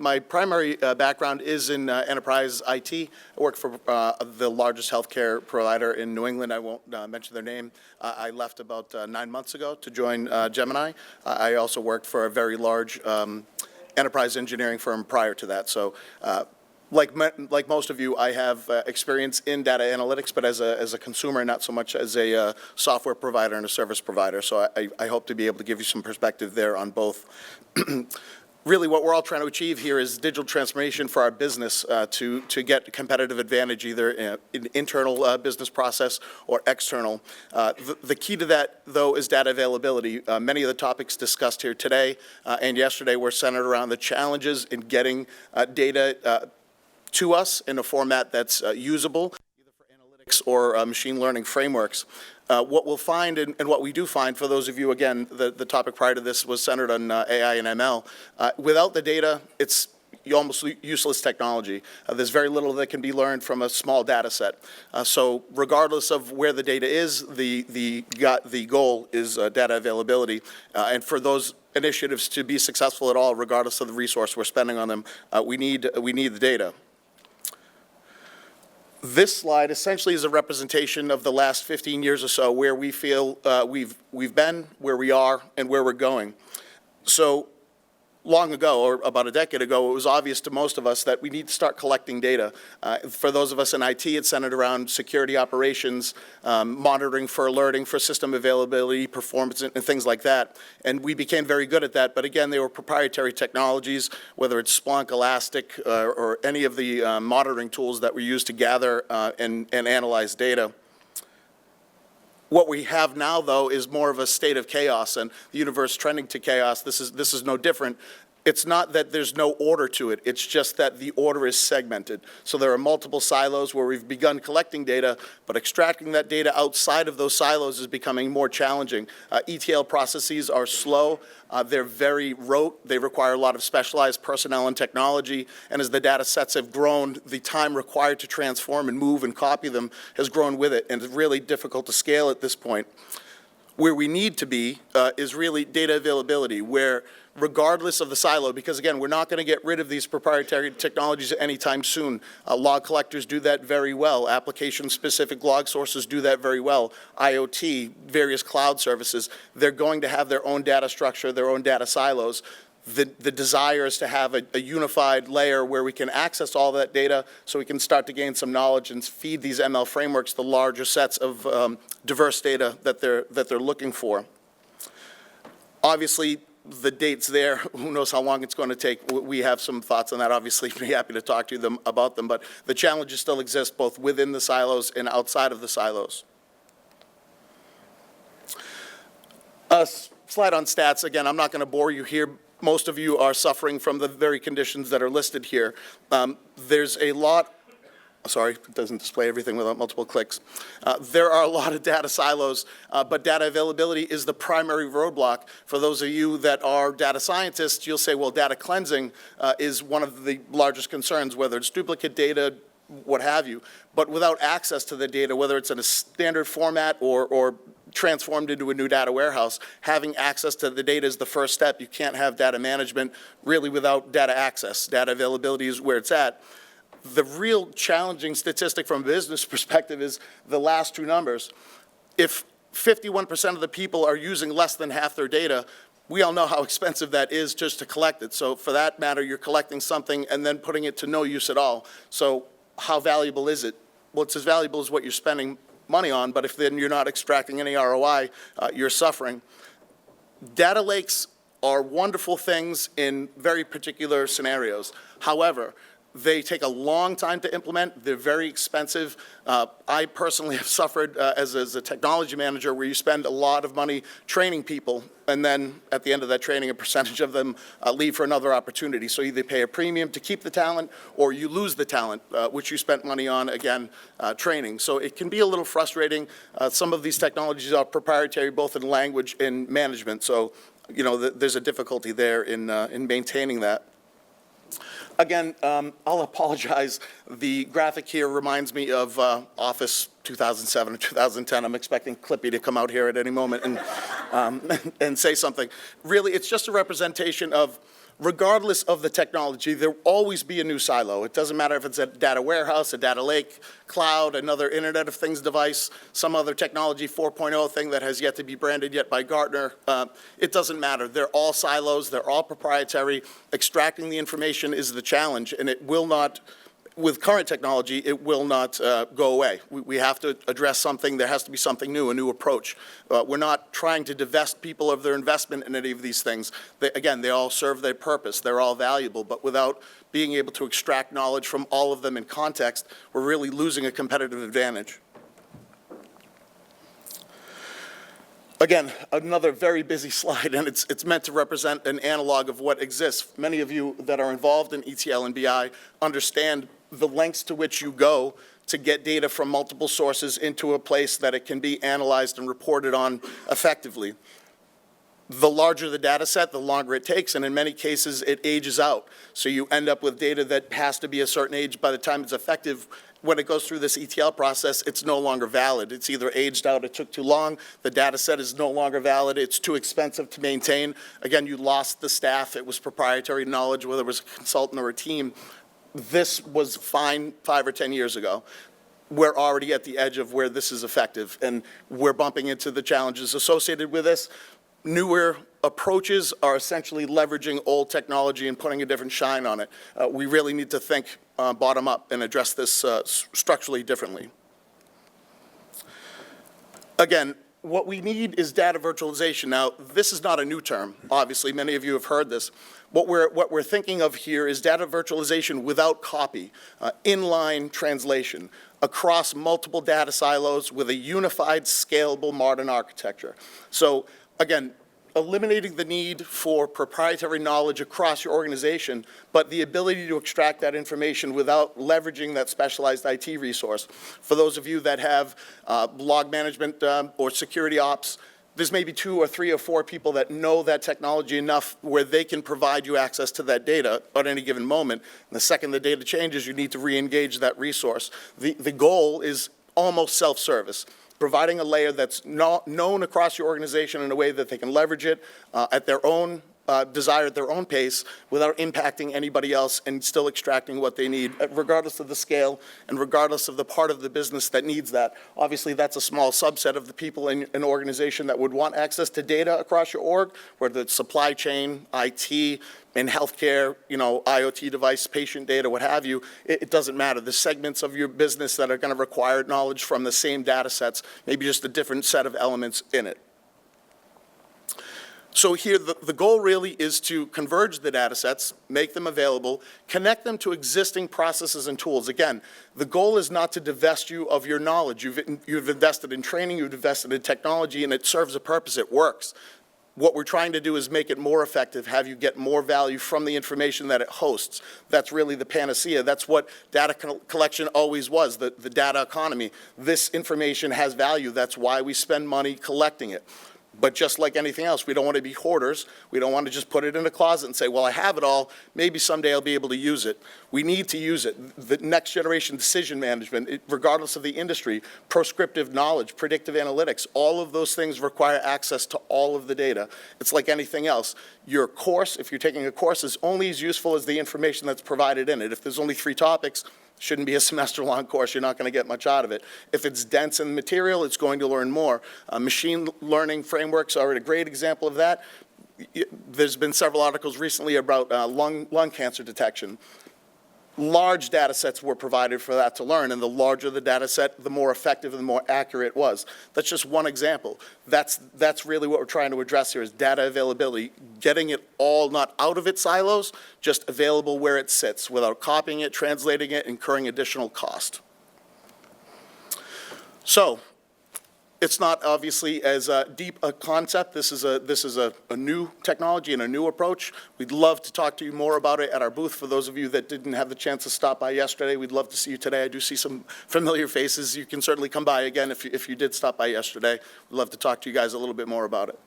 My primary background is in enterprise IT. I work for the largest healthcare provider in New England. I won't mention their name. I left about 9 months ago to join Gemini. I also worked for a very large enterprise engineering firm prior to that. So like most of you, I have experience in data analytics, but as a consumer, not so much as a software provider and a service provider. So I hope to be able to give you some perspective there on both. Really, what we're all trying to achieve here is digital transformation for our business to get competitive advantage, either in internal business process or external. The key to that, though, is data availability. Many of the topics discussed here today and yesterday were centered around the challenges in getting data to us in a format that's usable, either for analytics or machine learning frameworks. What we'll find, and what we do find, for those of you, again, the topic prior to this was centered on AI and ML. Without the data, it's almost useless technology. There's very little that can be learned from a small data set. So regardless of where the data is, the goal is data availability. And for those initiatives to be successful at all, regardless of the resource we're spending on them, we need the data. This slide essentially is a representation of the last 15 years or so, where we feel we've been, where we are, and where we're going. So long ago, or about a decade ago, it was obvious to most of us that we need to start collecting data. For those of us in IT, it's centered around security operations, monitoring for alerting, for system availability, performance, and things like that. And we became very good at that. But again, they were proprietary technologies, whether it's Splunk, Elastic, or any of the monitoring tools that were used to gather and analyze data. What we have now, though, is more of a state of chaos, and the universe trending to chaos. This is no different. It's not that there's no order to it. It's just that the order is segmented. So there are multiple silos where we've begun collecting data, but extracting that data outside of those silos is becoming more challenging. ETL processes are slow. They're very rote. They require a lot of specialized personnel and technology. And as the data sets have grown, the time required to transform and move and copy them has grown with it. And it's really difficult to scale at this point. Where we need to be is really data availability, where regardless of the silo, because again, we're not going to get rid of these proprietary technologies anytime soon. Log collectors do that very well. Application-specific log sources do that very well. IoT, various cloud services, they're going to have their own data structure, their own data silos. The desire is to have a unified layer where we can access all that data so we can start to gain some knowledge and feed these ML frameworks the larger sets of diverse data that they're looking for. Obviously, the date's there. Who knows how long it's going to take. We have some thoughts on that. Obviously, we'd be happy to talk to them about them. But the challenges still exist both within the silos and outside of the silos. A slide on stats. Again, I'm not going to bore you here. Most of you are suffering from the very conditions that are listed here. There's a lot. Sorry, it doesn't display everything without multiple clicks. There are a lot of data silos, but data availability is the primary roadblock. For those of you that are data scientists, you'll say, well, data cleansing is one of the largest concerns, whether it's duplicate data, what have you. But without access to the data, whether it's in a standard format or transformed into a new data warehouse, having access to the data is the first step. You can't have data management really without data access. Data availability is where it's at. The real challenging statistic from a business perspective is the last two numbers. If 51% of the people are using less than half their data, we all know how expensive that is just to collect it. So for that matter, you're collecting something and then putting it to no use at all. So how valuable is it? Well, it's as valuable as what you're spending money on, but if then you're not extracting any ROI, you're suffering. Data lakes are wonderful things in very particular scenarios. However, they take a long time to implement. They're very expensive. I personally have suffered as a technology manager where you spend a lot of money training people, and then at the end of that training, a percentage of them leave for another opportunity. So either pay a premium to keep the talent, or you lose the talent, which you spent money on, again, training. So it can be a little frustrating. Some of these technologies are proprietary, both in language and management. So, you know, there's a difficulty there in maintaining that. Again, I'll apologize. The graphic here reminds me of Office 2007 or 2010. I'm expecting Clippy to come out here at any moment and say something. Really, it's just a representation of regardless of the technology, there will always be a new silo. It doesn't matter if it's a data warehouse, a data lake, cloud, another Internet of Things device, some other technology 4.0 thing that has yet to be branded yet by Gartner. It doesn't matter. They're all silos. They're all proprietary. Extracting the information is the challenge, and it will not, with current technology, it will not go away. We have to address something. There has to be something new, a new approach. We're not trying to divest people of their investment in any of these things. Again, they all serve their purpose. They're all valuable, but without being able to extract knowledge from all of them in context, we're really losing a competitive advantage. Again, another very busy slide, and it's meant to represent an analog of what exists. Many of you that are involved in ETL and BI understand the lengths to which you go to get data from multiple sources into a place that it can be analyzed and reported on effectively. The larger the data set, the longer it takes, and in many cases, it ages out. So you end up with data that has to be a certain age by the time it's effective. When it goes through this ETL process, it's no longer valid. It's either aged out, it took too long, the data set is no longer valid, it's too expensive to maintain. Again, you lost the staff, it was proprietary knowledge, whether it was a consultant or a team. This was fine 5 or 10 years ago. We're already at the edge of where this is effective, and we're bumping into the challenges associated with this. Newer approaches are essentially leveraging old technology and putting a different shine on it. We really need to think bottom up and address this structurally differently. Again, what we need is data virtualization. Now, this is not a new term. Obviously, many of you have heard this. What we're thinking of here is data virtualization without copy, inline translation across multiple data silos with a unified, scalable, modern architecture. So, again, eliminating the need for proprietary knowledge across your organization, but the ability to extract that information without leveraging that specialized IT resource. For those of you that have log management or security ops, there's maybe 2 or 3 or 4 people that know that technology enough where they can provide you access to that data at any given moment. And the second the data changes, you need to re-engage that resource. The goal is almost self-service, providing a layer that's known across your organization in a way that they can leverage it at their own desire, at their own pace, without impacting anybody else and still extracting what they need, regardless of the scale and regardless of the part of the business that needs that. Obviously, that's a small subset of the people in an organization that would want access to data across your org, whether it's supply chain, IT, in healthcare, IoT device, patient data, what have you. It doesn't matter. The segments of your business that are going to require knowledge from the same data sets, maybe just a different set of elements in it. So here, the goal really is to converge the data sets, make them available, connect them to existing processes and tools. Again, the goal is not to divest you of your knowledge. You've invested in training, you've invested in technology, and it serves a purpose. It works. What we're trying to do is make it more effective, have you get more value from the information that it hosts. That's really the panacea. That's what data collection always was, the data economy. This information has value. That's why we spend money collecting it. But just like anything else, we don't want to be hoarders. We don't want to just put it in a closet and say, well, I have it all. Maybe someday I'll be able to use it. We need to use it. The next generation decision management, regardless of the industry, prescriptive knowledge, predictive analytics, all of those things require access to all of the data. It's like anything else. Your course, if you're taking a course, is only as useful as the information that's provided in it. If there's only 3 topics, shouldn't be a semester-long course. You're not going to get much out of it. If it's dense in material, it's going to learn more. Machine learning frameworks are a great example of that. There's been several articles recently about lung cancer detection. Large data sets were provided for that to learn, and the larger the data set, the more effective and the more accurate it was. That's just one example. That's really what we're trying to address here is data availability, getting it all not out of its silos, just available where it sits without copying it, translating it, incurring additional cost. So, it's not obviously as deep a concept. This is a new technology and a new approach. We'd love to talk to you more about it at our booth. For those of you that didn't have the chance to stop by yesterday, we'd love to see you today. I do see some familiar faces. You can certainly come by again if you did stop by yesterday. We'd love to talk to you guys a little bit more about it.